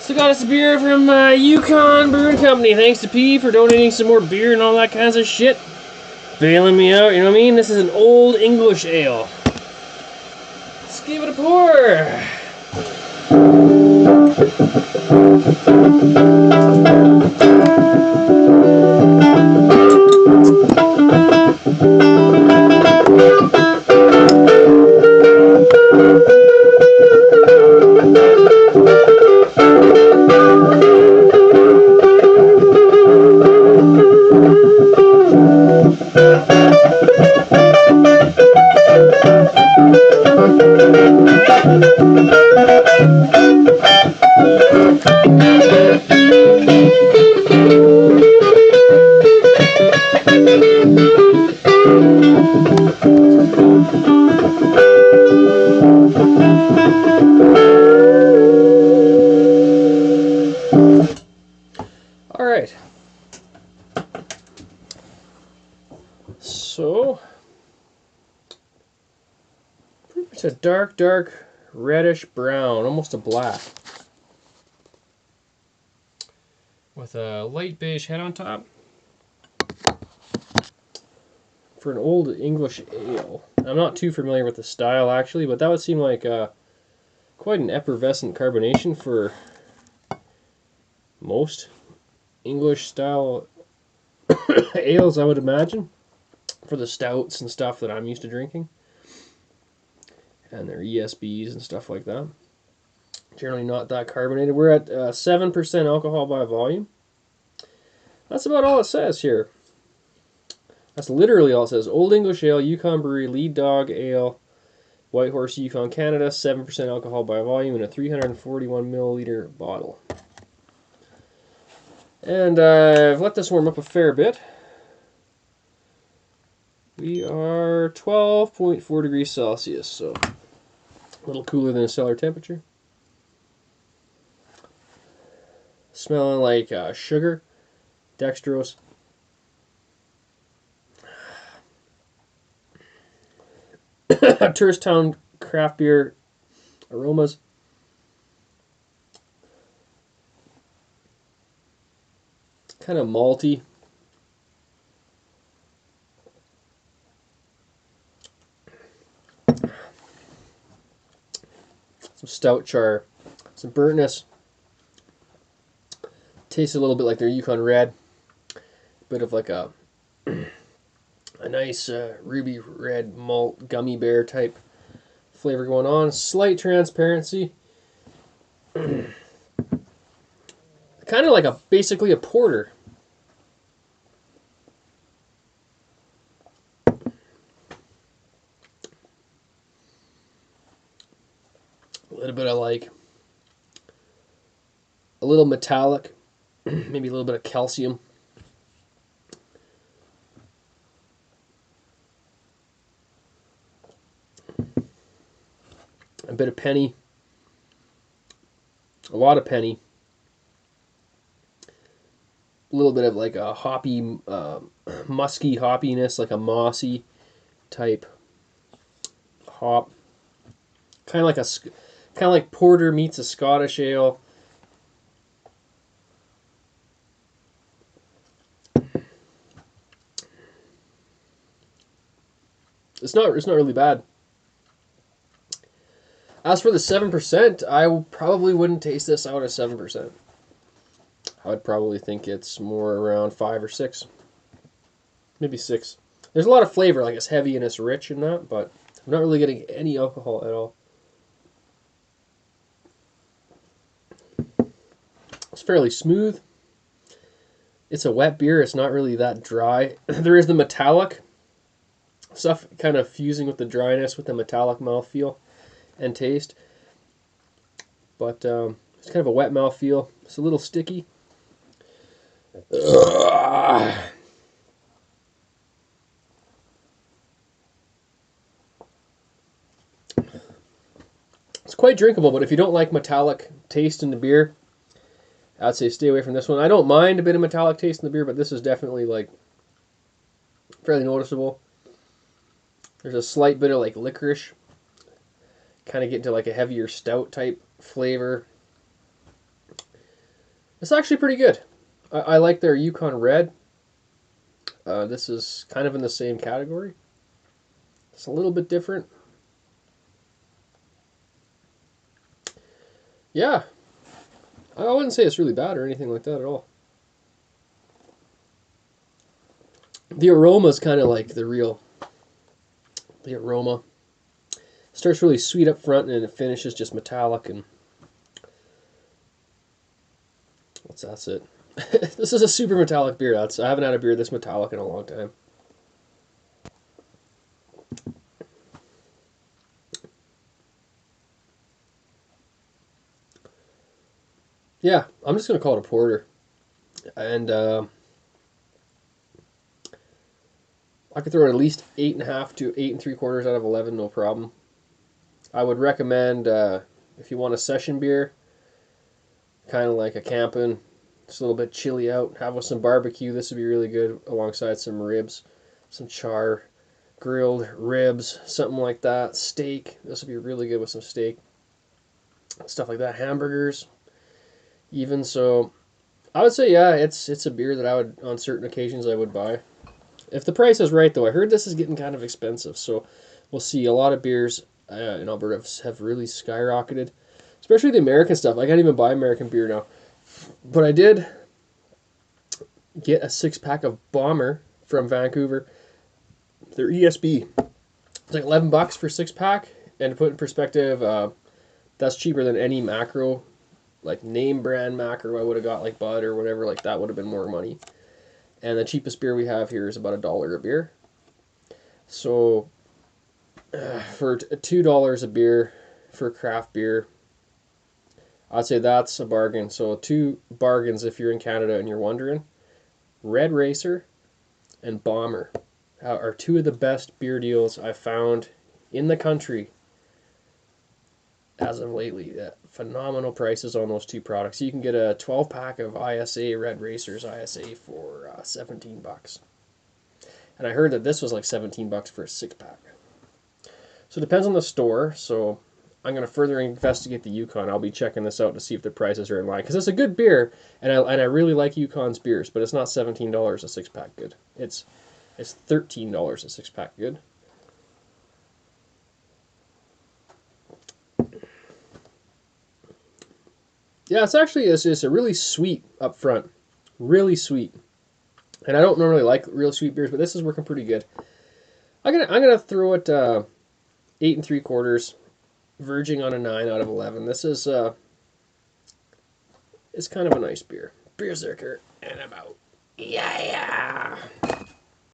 So got us a beer from Yukon Brewing Company. Thanks to P for donating some more beer and all that kinds of shit. Bailing me out, you know what I mean? This is an old English ale. Let's give it a pour. Alright. So, pretty much a dark reddish brown, almost a black, with a light beige head on top. For an old English ale. I'm not too familiar with the style actually, but that would seem like quite an effervescent carbonation for most English style ales, I would imagine, for the stouts and stuff that I'm used to drinking, and their ESBs and stuff like that. Generally not that carbonated. We're at 7% alcohol by volume. That's about all it says here. That's literally all it says. Old English Ale, Yukon Brewery, Lead Dog Ale, White Horse, Yukon, Canada, 7% alcohol by volume in a 341 milliliter bottle. And I've let this warm up a fair bit. We are 12.4 degrees Celsius, so a little cooler than a cellar temperature. Smelling like sugar, dextrose. Tourist Town craft beer aromas. Kind of malty. Some stout char. Some burntness. Tastes a little bit like their Yukon Red. Bit of like a nice ruby red malt gummy bear type flavor going on. Slight transparency. Kind of like basically a porter. A little bit of like a little metallic, maybe a little bit of calcium. A bit of penny. A lot of penny. A little bit of like a hoppy, musky hoppiness, like a mossy type hop. Kind of like porter meets a Scottish ale. It's not really bad. As for the 7%, I probably wouldn't taste this out at 7%. I would probably think it's more around 5 or 6. Maybe 6. There's a lot of flavor, like it's heavy and it's rich in that, but I'm not really getting any alcohol at all. It's fairly smooth. It's a wet beer. It's not really that dry. There is the metallic stuff kind of fusing with the dryness with the metallic mouthfeel and taste. But it's kind of a wet mouthfeel. It's a little sticky. It's quite drinkable, but if you don't like metallic taste in the beer, I'd say stay away from this one. I don't mind a bit of metallic taste in the beer, but this is definitely like fairly noticeable. There's a slight bit of like licorice. Kind of get into like a heavier stout type flavor. It's actually pretty good. I like their Yukon Red. This is kind of in the same category. It's a little bit different. Yeah. I wouldn't say it's really bad or anything like that at all. The aroma is kind of like the aroma. It starts really sweet up front and it finishes just metallic and that's it. This is a super metallic beer. I haven't had a beer this metallic in a long time. Yeah, I'm just going to call it a porter. And I could throw at least 8.5 to 8 3/4 out of 11, no problem. I would recommend if you want a session beer, kind of like a camping, it's a little bit chilly out, have with some barbecue. This would be really good alongside some ribs, some char, grilled ribs, something like that. Steak. This would be really good with some steak, stuff like that. Hamburgers, even. So I would say, yeah, it's a beer that I would, on certain occasions, I would buy. If the price is right, though, I heard this is getting kind of expensive, so we'll see. A lot of beers in Alberta have really skyrocketed, especially the American stuff. I can't even buy American beer now. But I did get a 6-pack of Bomber from Vancouver. They're ESB. It's like $11 for 6-pack, and to put in perspective, that's cheaper than any macro, like name brand macro I would have got, like Bud or whatever. Like that would have been more money. And the cheapest beer we have here is about $1 a beer. So for $2 a beer for craft beer, I'd say that's a bargain. So 2 bargains if you're in Canada and you're wondering. Red Racer and Bomber are 2 of the best beer deals I've found in the country as of lately. Phenomenal prices on those 2 products. You can get a 12-pack of ISA Red Racers ISA for $17. And I heard that this was like $17 for a 6-pack. So it depends on the store. So I'm going to further investigate the Yukon. I'll be checking this out to see if the prices are in line. Because it's a good beer, and I really like Yukon's beers, but it's not $17 a 6-pack good. It's $13 a 6-pack good. Yeah, it's a really sweet up front. Really sweet. And I don't normally like real sweet beers, but this is working pretty good. I'm gonna throw it 8 3/4, verging on a 9 out of 11. This is it's kind of a nice beer. Beerzerker, and I'm out. Yeah.